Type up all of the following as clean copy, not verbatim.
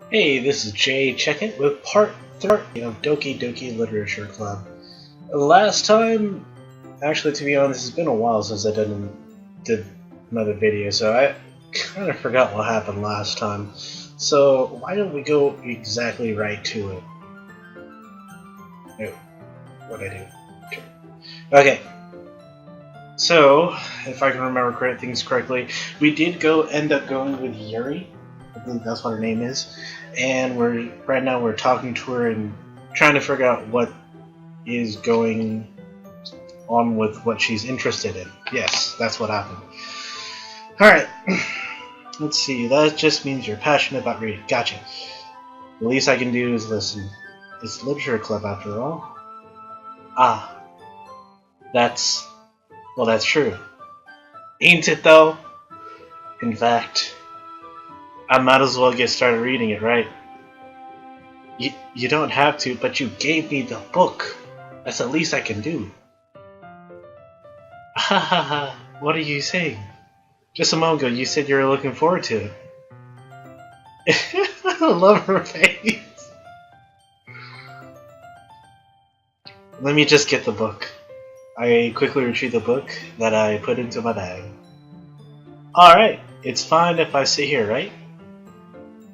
Hey, this is Jay. Check it with part 3 of Doki Doki Literature Club. Last time, actually, to be honest, it's been a while since I did another video, so I kind of forgot what happened last time. So why don't we go exactly right to it? No, what I do? Okay. So, if I can remember things correctly, we did end up going with Yuri. I think that's what her name is. And right now we're talking to her and trying to figure out what is going on with what she's interested in. Yes, that's what happened. Alright. Let's see. That just means you're passionate about reading. Gotcha. The least I can do is listen. It's literature club after all. Ah. That's true. Ain't it though? In fact, I might as well get started reading it, right? You don't have to, but you gave me the book. That's the least I can do. Ha ha ha, what are you saying? Just a moment ago, you said you were looking forward to it. I love her face. Let me just get the book. I quickly retrieve the book that I put into my bag. Alright, it's fine if I sit here, right?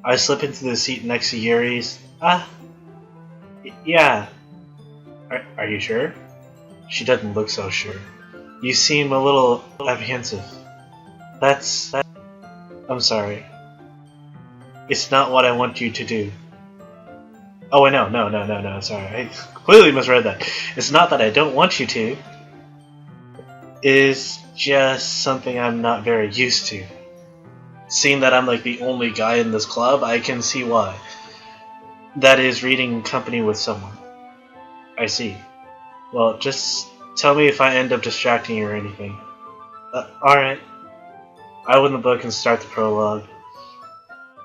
I slip into the seat next to Yuri's. Yeah. Are you sure? She doesn't look so sure. You seem a little apprehensive. I'm sorry. It's not what I want you to do. Oh wait, no, sorry. I completely misread that. It's not that I don't want you to. It's just something I'm not very used to. Seeing that I'm like the only guy in this club, I can see why. That is reading company with someone. I see. Well, just tell me if I end up distracting you or anything. Alright. I open the book and start the prologue.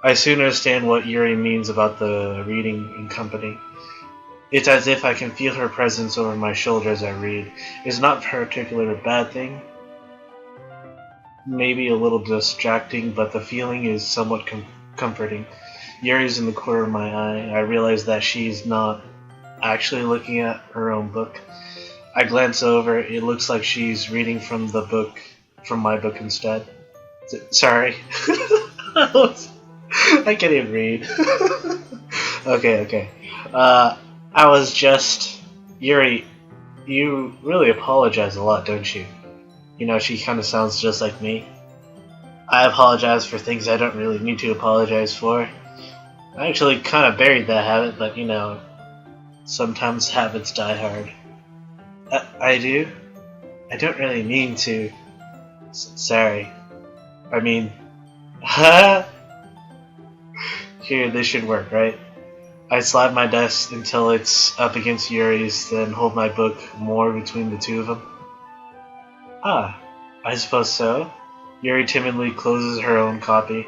I soon understand what Yuri means about the reading in company. It's as if I can feel her presence over my shoulder as I read. It's not particularly a bad thing. Maybe a little distracting, but the feeling is somewhat comforting. Yuri's in the corner of my eye. I realize that she's not actually looking at her own book. I glance over. It looks like she's reading from my book instead. Sorry. I can't even read. Okay. I was just... Yuri, you really apologize a lot, don't you? You know, she kind of sounds just like me. I apologize for things I don't really need to apologize for. I actually kind of buried that habit, but you know, sometimes habits die hard. I do? I don't really mean to. Sorry. I mean... Here, this should work, right? I slide my desk until it's up against Yuri's, then hold my book more between the two of them. I suppose so. Yuri timidly closes her own copy.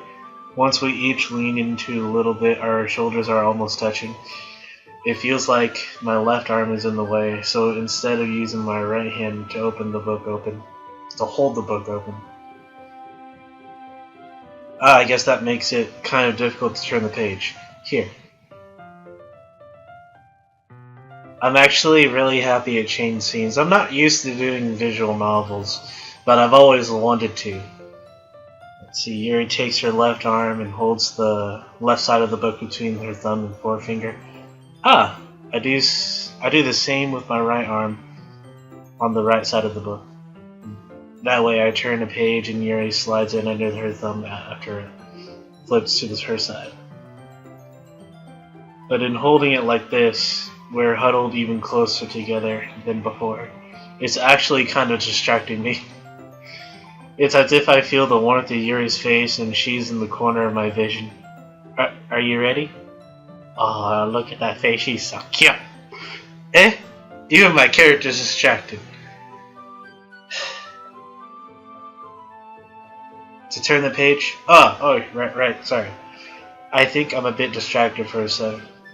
Once we each lean into a little bit, our shoulders are almost touching. It feels like my left arm is in the way, so instead of using my right hand to hold the book open. I guess that makes it kind of difficult to turn the page. Here. I'm actually really happy at change scenes. I'm not used to doing visual novels, but I've always wanted to. Let's see, Yuri takes her left arm and holds the left side of the book between her thumb and forefinger. I do the same with my right arm on the right side of the book. That way I turn a page and Yuri slides it under her thumb after it flips to her side. But in holding it like this, we're huddled even closer together than before. It's actually kind of distracting me. It's as if I feel the warmth of Yuri's face and she's in the corner of my vision. Are you ready? Oh, look at that face, she's so cute. Even my character's distracted. To turn the page? Right, sorry. I think I'm a bit distracted for a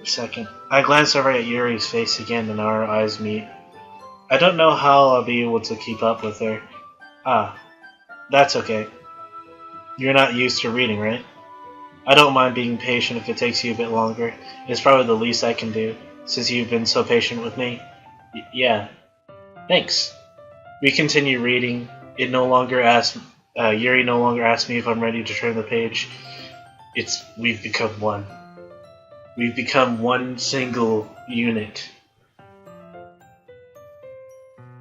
second. I glance over at Yuri's face again and our eyes meet. I don't know how I'll be able to keep up with her. That's okay. You're not used to reading, right? I don't mind being patient if it takes you a bit longer. It's probably the least I can do, since you've been so patient with me. Yeah, thanks. We continue reading. It no longer asks. Yuri no longer asks me if I'm ready to turn the page. We've become one. We've become one single unit.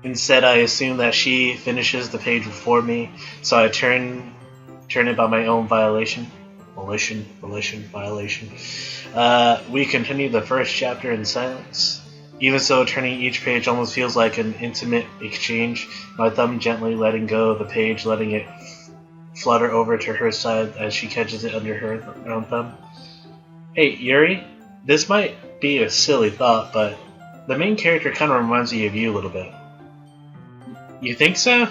Instead, I assume that she finishes the page before me, so I turn it by my own violation. Violation. We continue the first chapter in silence. Even so, turning each page almost feels like an intimate exchange, my thumb gently letting go of the page, letting it flutter over to her side as she catches it under her own thumb. Hey, Yuri, this might be a silly thought, but the main character kind of reminds me of you a little bit. You think so?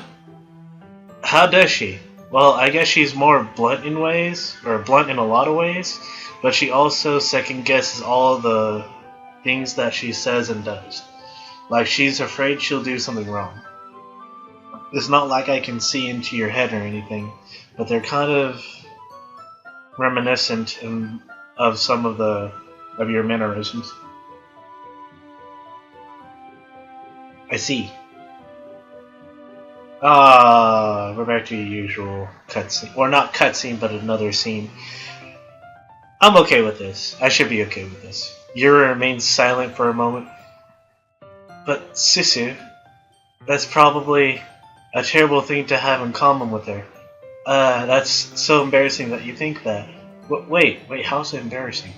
How does she? Well, I guess she's more blunt in ways, or blunt in a lot of ways, but she also second guesses all the things that she says and does. Like she's afraid she'll do something wrong. It's not like I can see into your head or anything, but they're kind of reminiscent of some of your mannerisms. I see. We're back to the usual cutscene. Or not cutscene, but another scene. I'm okay with this. I should be okay with this. Yuri remains silent for a moment. But Susu, that's probably a terrible thing to have in common with her. That's so embarrassing that you think that. Wait, how's it embarrassing?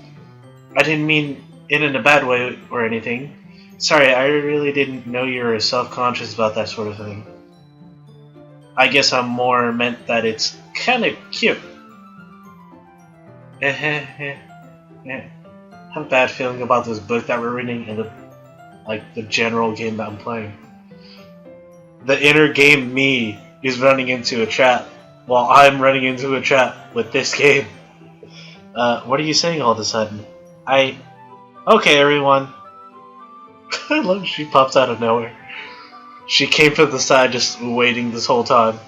I didn't mean it in a bad way or anything. Sorry, I really didn't know you were self-conscious about that sort of thing. I guess I'm more meant that it's kinda cute. Yeah. I have a bad feeling about this book that we're reading and the general game that I'm playing. The inner game me is running into a trap while I'm running into a trap with this game. What are you saying all of a sudden? Okay, everyone. I love she pops out of nowhere. She came from the side just waiting this whole time.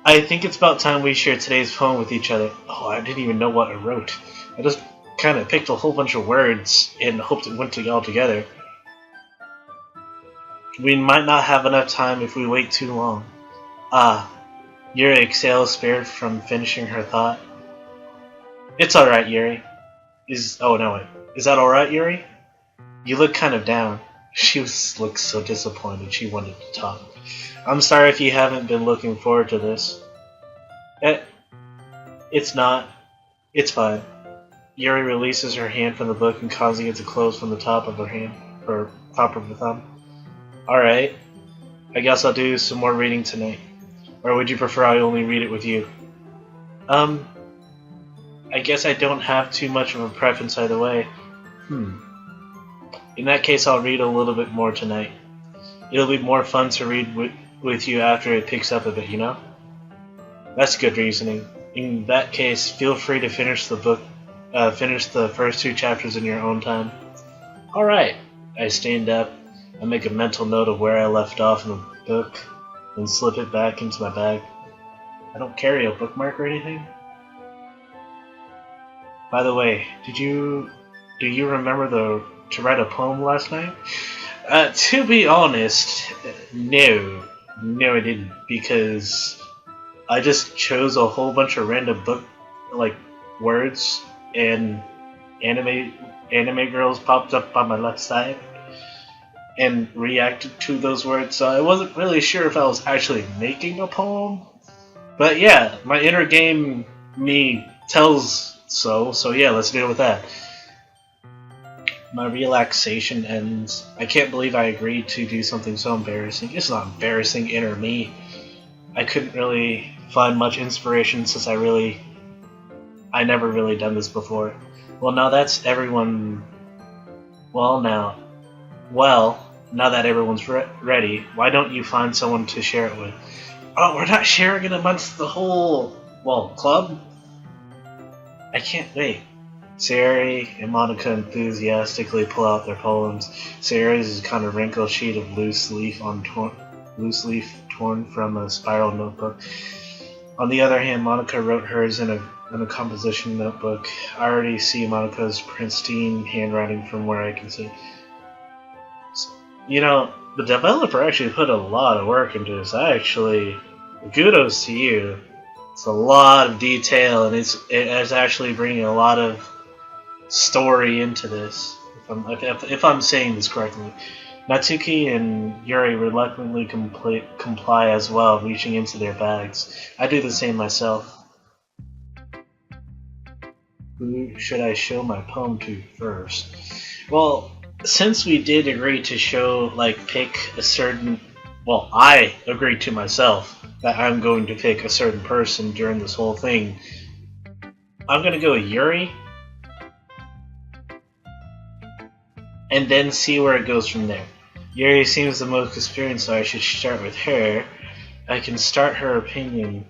I think it's about time we share today's poem with each other. Oh, I didn't even know what I wrote. I just kind of picked a whole bunch of words and hoped it went all together. We might not have enough time if we wait too long. Yuri exhales, spared from finishing her thought. It's alright, Yuri. Is that alright, Yuri? You look kind of down. She looked so disappointed she wanted to talk. I'm sorry if you haven't been looking forward to this. It's not. It's fine. Yuri releases her hand from the book and causing it to close from the top of her hand, or top of her thumb. Alright. I guess I'll do some more reading tonight. Or would you prefer I only read it with you? I guess I don't have too much of a preference either way. In that case, I'll read a little bit more tonight. It'll be more fun to read with you after it picks up a bit, you know? That's good reasoning. In that case, feel free to finish the book, finish the first 2 chapters in your own time. Alright. I stand up. I make a mental note of where I left off in the book, and slip it back into my bag. I don't carry a bookmark or anything. By the way, do you remember to write a poem last night? To be honest, no, I didn't, because I just chose a whole bunch of random words, and anime girls popped up on my left side and reacted to those words, so I wasn't really sure if I was actually making a poem. But yeah, my inner game me tells so yeah, let's deal with that. My relaxation ends. I can't believe I agreed to do something so embarrassing. It's not embarrassing, inner me. I couldn't really find much inspiration since I never really done this before. Now that everyone's ready, why don't you find someone to share it with? Oh, we're not sharing it amongst the whole, club? I can't wait. Sayori and Monica enthusiastically pull out their poems. Sayori's is a kind of wrinkled sheet of loose leaf torn from a spiral notebook. On the other hand, Monica wrote hers in a in a composition notebook. I already see Monica's pristine handwriting from where I can see. You know, the developer actually put a lot of work into this. Kudos to you. It's a lot of detail, and it's actually bringing a lot of story into this. If I'm saying this correctly, Natsuki and Yuri reluctantly comply as well, reaching into their bags. I do the same myself. Who should I show my poem to first? Well, since we did agree to pick a certain. Well, I agreed to myself that I'm going to pick a certain person during this whole thing. I'm gonna go with Yuri, and then see where it goes from there. Yuri seems the most experienced, so I should start with her. I can trust her opinion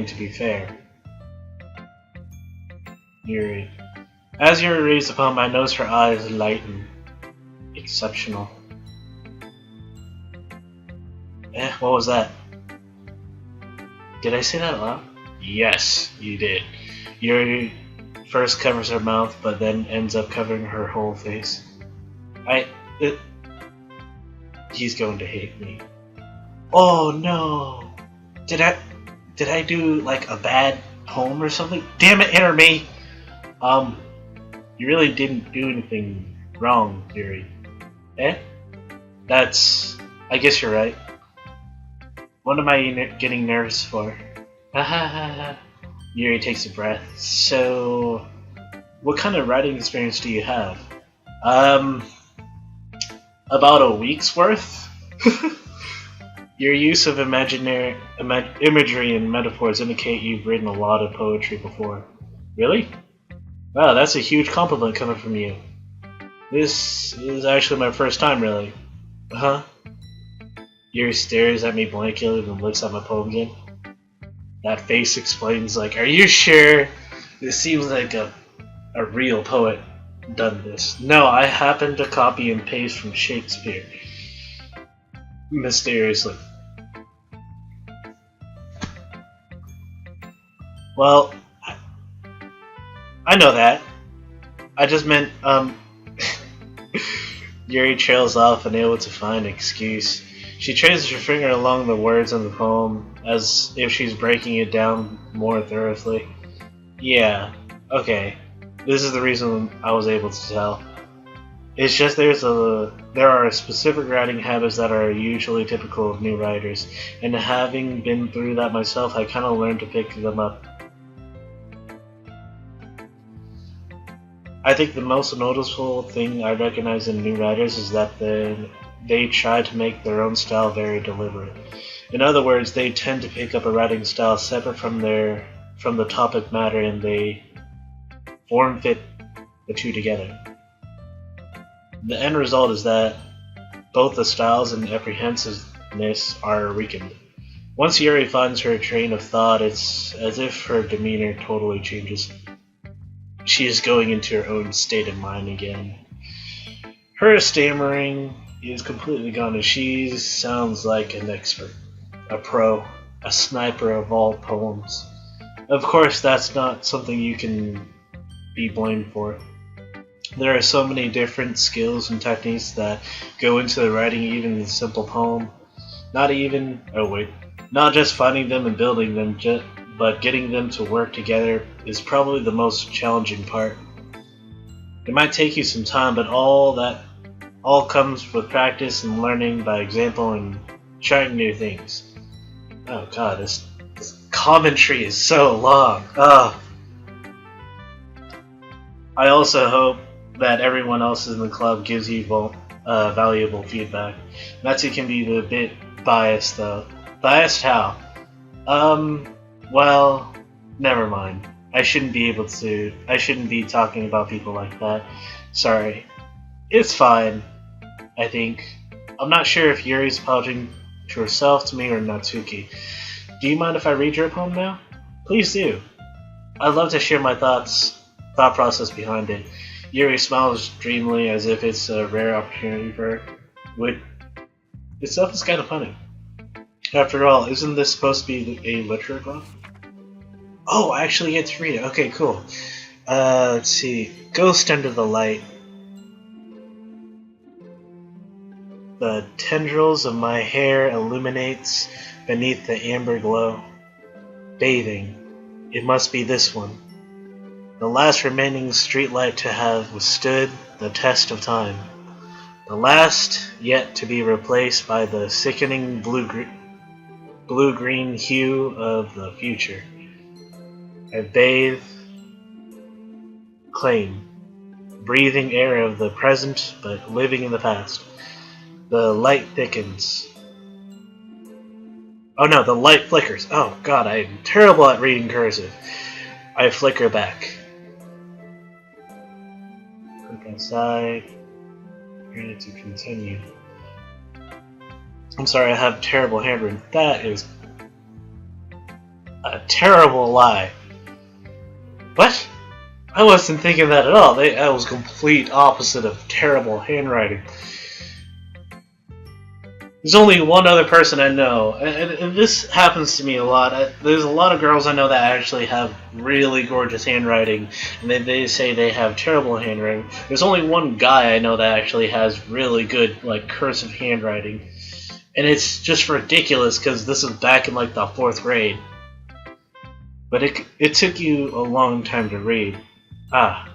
to be fair. Yuri. As Yuri reads the poem, I notice her eyes lighten. Exceptional. What was that? Did I say that out loud? Yes, you did. Yuri first covers her mouth, but then ends up covering her whole face. He's going to hate me. Oh no! Did I do like a bad poem or something? Damn it, Enter Me! You really didn't do anything wrong, Yuri. I guess you're right. What am I getting nervous for? Yuri takes a breath. So, what kind of writing experience do you have? About a week's worth? Your use of imagery and metaphors indicate you've written a lot of poetry before. Really? Wow, that's a huge compliment coming from you. This is actually my first time, really. Huh? Yuri stares at me blankly and looks at my poem again. That face explains, like, are you sure? This seems like a real poet done this. No, I happened to copy and paste from Shakespeare. Mysteriously. Well, I know that. I just meant, Yuri trails off, unable to find an excuse. She traces her finger along the words in the poem, as if she's breaking it down more thoroughly. Yeah, okay. This is the reason I was able to tell. It's just there are specific writing habits that are usually typical of new writers, and having been through that myself, I kind of learned to pick them up. I think the most noticeable thing I recognize in new writers is that they try to make their own style very deliberate. In other words, they tend to pick up a writing style separate from the topic matter, and they form fit the two together. The end result is that both the styles and apprehensiveness are weakened. Once Yuri finds her train of thought, it's as if her demeanor totally changes. She is going into her own state of mind again. Her stammering is completely gone, and she sounds like an expert, a pro, a sniper of all poems. Of course, that's not something you can be blamed for. There are so many different skills and techniques that go into the writing even a simple poem. Not just finding them and building them, but getting them to work together is probably the most challenging part. It might take you some time, but all comes with practice and learning by example and trying new things. Oh god, this commentary is so long. I also hope that everyone else in the club gives you valuable feedback. Natsu can be a bit biased though. Biased how? Well, never mind. I shouldn't be talking about people like that. Sorry. It's fine, I think. I'm not sure if Yuri's apologizing to herself, to me, or Natsuki. Do you mind if I read your poem now? Please do. I'd love to share my thought process behind it. Yuri smiles dreamily as if it's a rare opportunity for her. Which itself is kind of funny. After all, isn't this supposed to be a literature club? Oh, I actually get to read it. Okay, cool. Let's see. Ghost under the light. The tendrils of my hair illuminates beneath the amber glow. Bathing. It must be this one. The last remaining streetlight to have withstood the test of time. The last yet to be replaced by the sickening blue-green hue of the future. I bathe, claim, breathing air of the present but living in the past. The light thickens. Oh no, the light flickers. Oh god, I am terrible at reading cursive. I flicker back. Click inside. Ready to continue. I'm sorry, I have terrible handwriting. That is a terrible lie. What? I wasn't thinking that at all. That was complete opposite of terrible handwriting. There's only one other person I know, and this happens to me a lot. There's a lot of girls I know that actually have really gorgeous handwriting, and they say they have terrible handwriting. There's only one guy I know that actually has really good, like, cursive handwriting, and it's just ridiculous because this is back in, like, the 4th grade. But it took you a long time to read. Ah,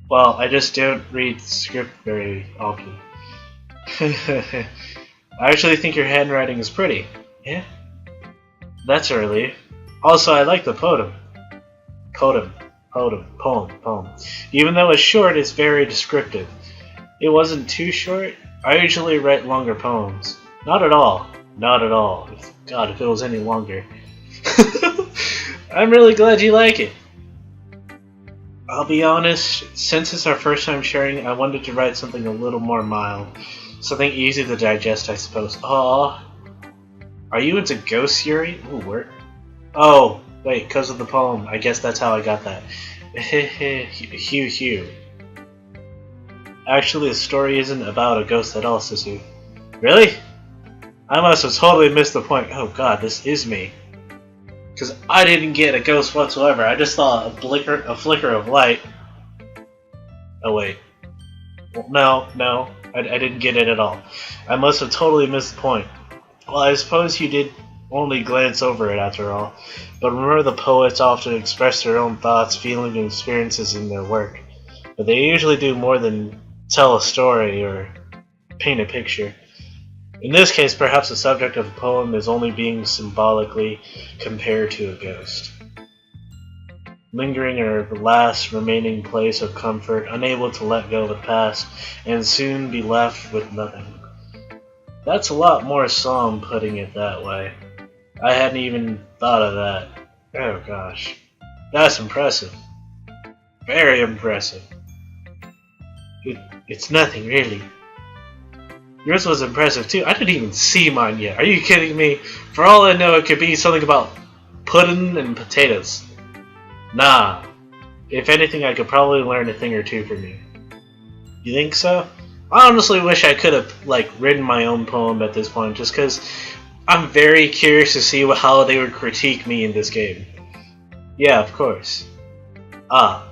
well, I just don't read script very often. I actually think your handwriting is pretty. Yeah? That's a relief. Also, I like the poem. Poem. Even though it's short, it's very descriptive. It wasn't too short. I usually write longer poems. Not at all. Not at all. God, if it was any longer. I'm really glad you like it. I'll be honest, since it's our first time sharing, I wanted to write something a little more mild. Something easy to digest, I suppose. Aww. Are you into ghosts, Yuri? Ooh, where? Oh, wait, because of the poem. I guess that's how I got that. Hugh. Actually, the story isn't about a ghost at all, Susu. Really? I must have totally missed the point. Oh god, this is me. Because I didn't get a ghost whatsoever. I just saw a flicker of light. Oh wait. Well, no. I didn't get it at all. I must have totally missed the point. Well, I suppose you did only glance over it after all. But remember, the poets often express their own thoughts, feelings, and experiences in their work. But they usually do more than tell a story or paint a picture. In this case, perhaps the subject of the poem is only being symbolically compared to a ghost. Lingering in her last remaining place of comfort, unable to let go of the past, and soon be left with nothing. That's a lot more solemn putting it that way. I hadn't even thought of that. Oh gosh. That's impressive. Very impressive. It's nothing, really. Yours was impressive too. I didn't even see mine yet. Are you kidding me? For all I know, it could be something about pudding and potatoes. Nah. If anything, I could probably learn a thing or two from you. You think so? I honestly wish I could have, like, written my own poem at this point, just because I'm very curious to see how they would critique me in this game. Yeah, of course. Ah.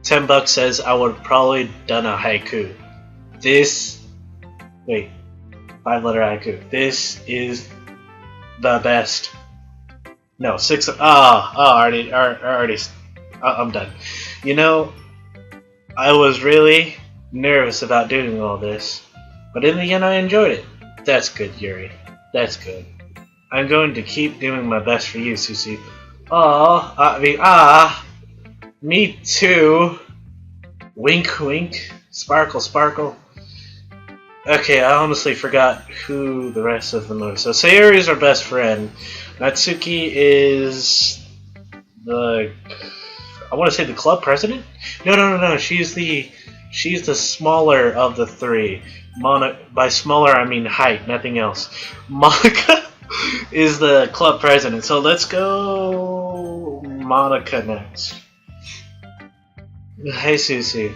$10 says I would have probably done a haiku. Wait. 5-letter haiku. This is the best. No, 6. Already. I'm done. You know, I was really nervous about doing all this, but in the end, I enjoyed it. That's good, Yuri. That's good. I'm going to keep doing my best for you, Susie. Me too. Wink, wink. Sparkle, sparkle. Okay, I honestly forgot who the rest of them are. So Sayuri is our best friend. Natsuki is I want to say the club president? No. She's the smaller of the three. By smaller, I mean height, nothing else. Monica is the club president. So let's go Monica next. Hey, Susie.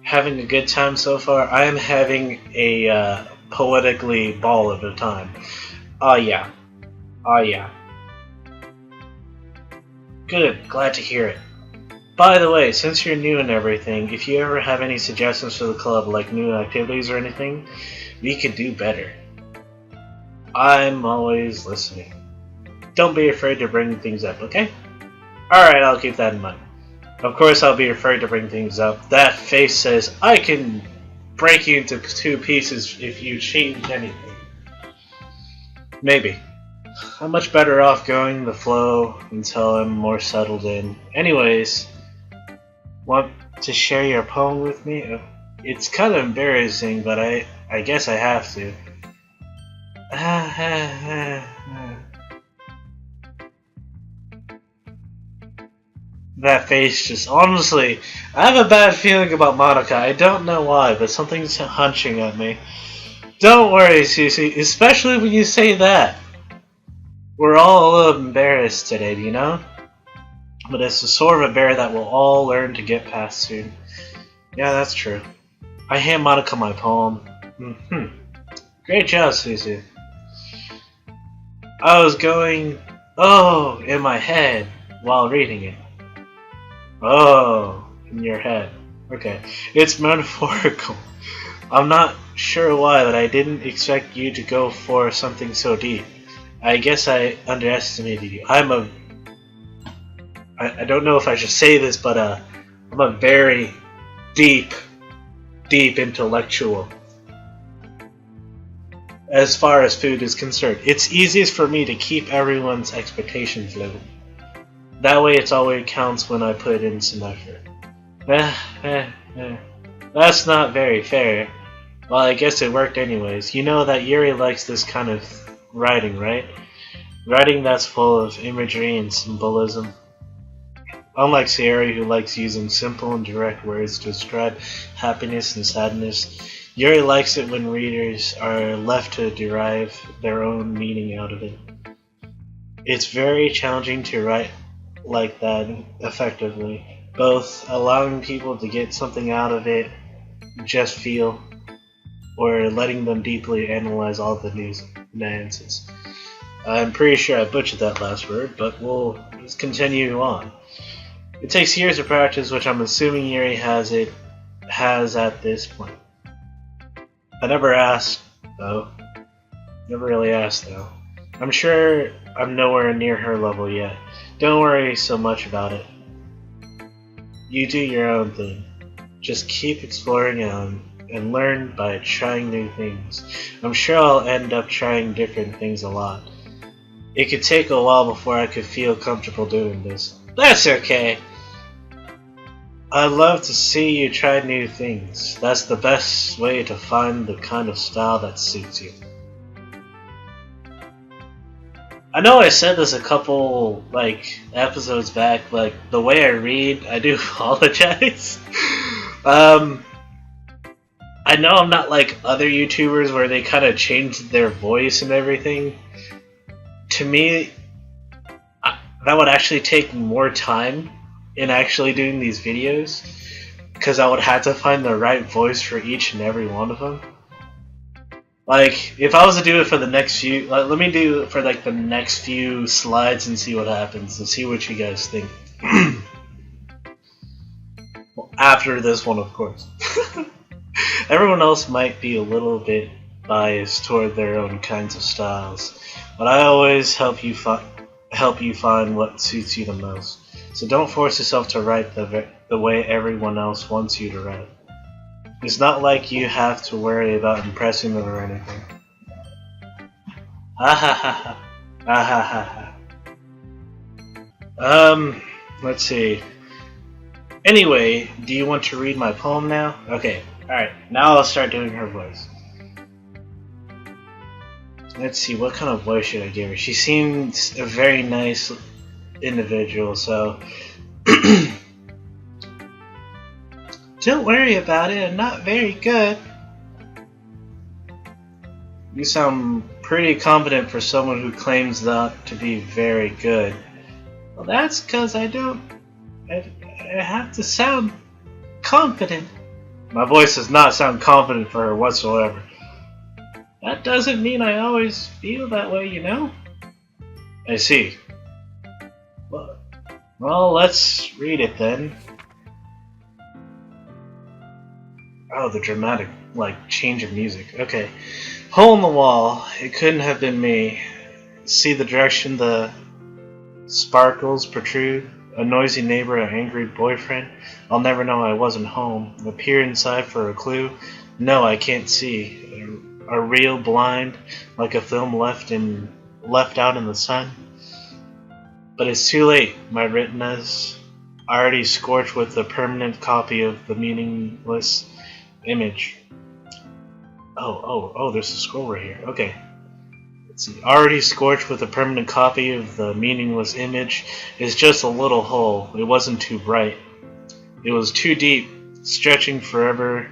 Having a good time so far? I am having a poetically ball of a time. Oh yeah. Good, glad to hear it. By the way, since you're new and everything, if you ever have any suggestions for the club, like new activities or anything, we could do better. I'm always listening. Don't be afraid to bring things up, okay? Alright, I'll keep that in mind. Of course I'll be afraid to bring things up. That face says, I can break you into 2 pieces if you change anything. Maybe. I'm much better off going the flow until I'm more settled in. Anyways, want to share your poem with me? It's kind of embarrassing, but I guess I have to. That face just, honestly, I have a bad feeling about Monica. I don't know why, but something's hunching at me. Don't worry, Susie, especially when you say that. We're all a little embarrassed today, do you know? But it's the sort of a bear that we'll all learn to get past soon. Yeah, that's true. I hand Monica my poem. Great job, Susie. I was going, oh, in my head while reading it. Oh, in your head. Okay. It's metaphorical. I'm not sure why, but I didn't expect you to go for something so deep. I guess I underestimated you. I don't know if I should say this, but I'm a very deep intellectual. As far as food is concerned, it's easiest for me to keep everyone's expectations low. That way it's always counts when I put in some effort. That's not very fair. Well, I guess it worked anyways. You know that Yuri likes this kind of writing, right? Writing that's full of imagery and symbolism. Unlike Sayori, who likes using simple and direct words to describe happiness and sadness, Yuri likes it when readers are left to derive their own meaning out of it. It's very challenging to write like that effectively, both allowing people to get something out of it, just feel, or letting them deeply analyze all the nuances. I'm pretty sure I butchered that last word, but we'll just continue on. It takes years of practice, which I'm assuming Yuri has at this point. I never asked, though. Never really asked, though. I'm sure I'm nowhere near her level yet. Don't worry so much about it. You do your own thing. Just keep exploring and learn by trying new things. I'm sure I'll end up trying different things a lot. It could take a while before I could feel comfortable doing this. That's okay! I'd love to see you try new things. That's the best way to find the kind of style that suits you. I know I said this a couple, episodes back, the way I read, I do apologize. I know I'm not like other YouTubers where they kind of change their voice and everything. To me, that would actually take more time in actually doing these videos, because I would have to find the right voice for each and every one of them. If I was to do it for the next few, let me do it for the next few slides and see what happens, and see what you guys think. Well, after this one, of course. Everyone else might be a little bit biased toward their own kinds of styles, but I always help you find what suits you the most. So don't force yourself to write the way everyone else wants you to write. It's not like you have to worry about impressing them or anything. Let's see. Anyway, do you want to read my poem now? Okay, alright, now I'll start doing her voice. Let's see, what kind of voice should I give her? She seems a very nice individual, so... Don't worry about it, I'm not very good. You sound pretty confident for someone who claims not to be very good. Well, that's because I have to sound confident. My voice does not sound confident for her whatsoever. That doesn't mean I always feel that way, you know? I see. Well, let's read it then. Oh, the dramatic, change of music. Okay. Hole in the wall. It couldn't have been me. See the direction the sparkles protrude? A noisy neighbor, an angry boyfriend? I'll never know I wasn't home. A peer inside for a clue? No, I can't see. A real blind, like a film left out in the sun? But it's too late. My retinas already scorched with a permanent copy of the meaningless image. Oh, there's a scroll right here. Okay. Let's see. Already scorched with a permanent copy of the meaningless image is just a little hole. It wasn't too bright. It was too deep, stretching forever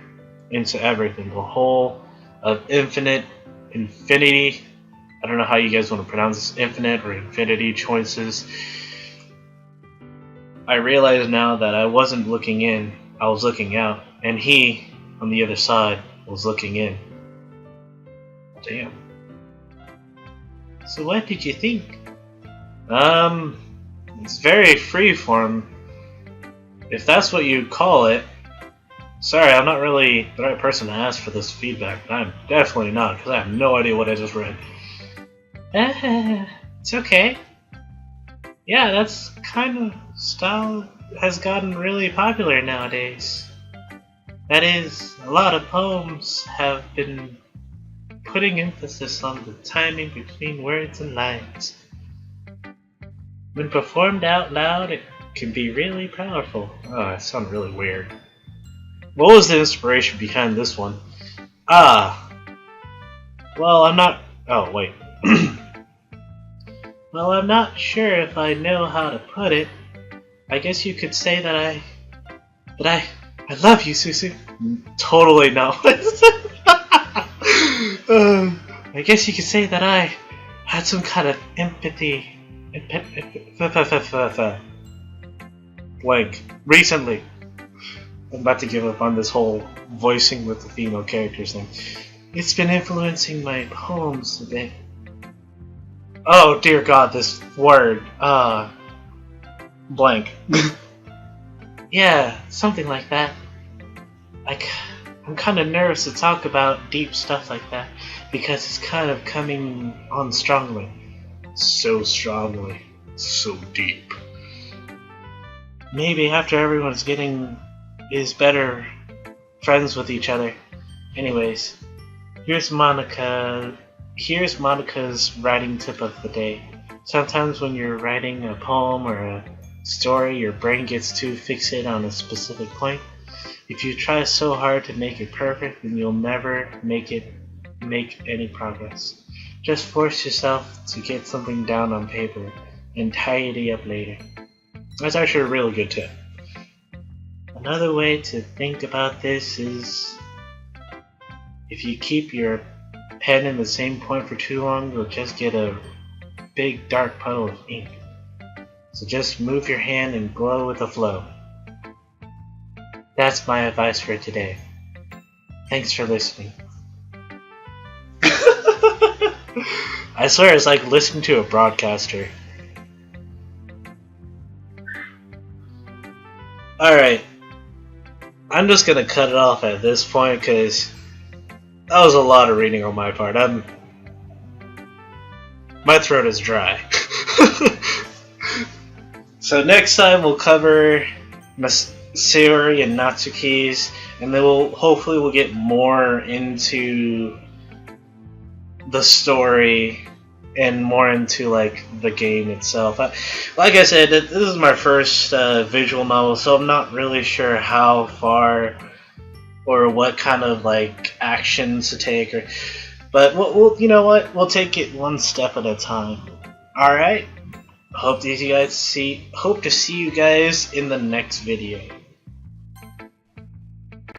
into everything. A hole of infinity. I don't know how you guys want to pronounce this, infinite or infinity choices. I realize now that I wasn't looking in, I was looking out, and he, on the other side, was looking in. Damn. So what did you think? It's very freeform, if that's what you call it. Sorry, I'm not really the right person to ask for this feedback. I'm definitely not, because I have no idea what I just read. It's okay. Yeah, that's kind of style has gotten really popular nowadays. That is, a lot of poems have been putting emphasis on the timing between words and lines. When performed out loud, it can be really powerful. Oh, that sounded really weird. What was the inspiration behind this one? Well, I'm not... Oh, wait. Well, I'm not sure if I know how to put it. I guess you could say that I love you, Susu. Totally not. I guess you could say that I had some kind of empathy. Blank. Recently. I'm about to give up on this whole voicing with the female characters thing. It's been influencing my poems a bit. Oh dear God, this word. Blank. Yeah, something like that. I'm kind of nervous to talk about deep stuff like that because it's kind of coming on strongly. So strongly. So deep. Maybe after everyone's is better friends with each other. Anyways, here's Monica's writing tip of the day. Sometimes when you're writing a poem or a story, your brain gets too fixated on a specific point. If you try so hard to make it perfect, then you'll never make any progress. Just force yourself to get something down on paper and tidy up later. That's actually a really good tip. Another way to think about this is if you keep your pen in the same point for too long, you'll just get a big dark puddle of ink. So just move your hand and glow with the flow. That's my advice for today. Thanks for listening. I swear it's like listening to a broadcaster. Alright. I'm just gonna cut it off at this point because that was a lot of reading on my part. My throat is dry. So next time we'll cover Sayori and Natsuki's, and then hopefully we'll get more into the story and more into the game itself. Like I said, this is my first visual novel, so I'm not really sure how far or what kind of actions to take, but we'll you know what? We'll take it one step at a time. All right. Hope to see you guys in the next video.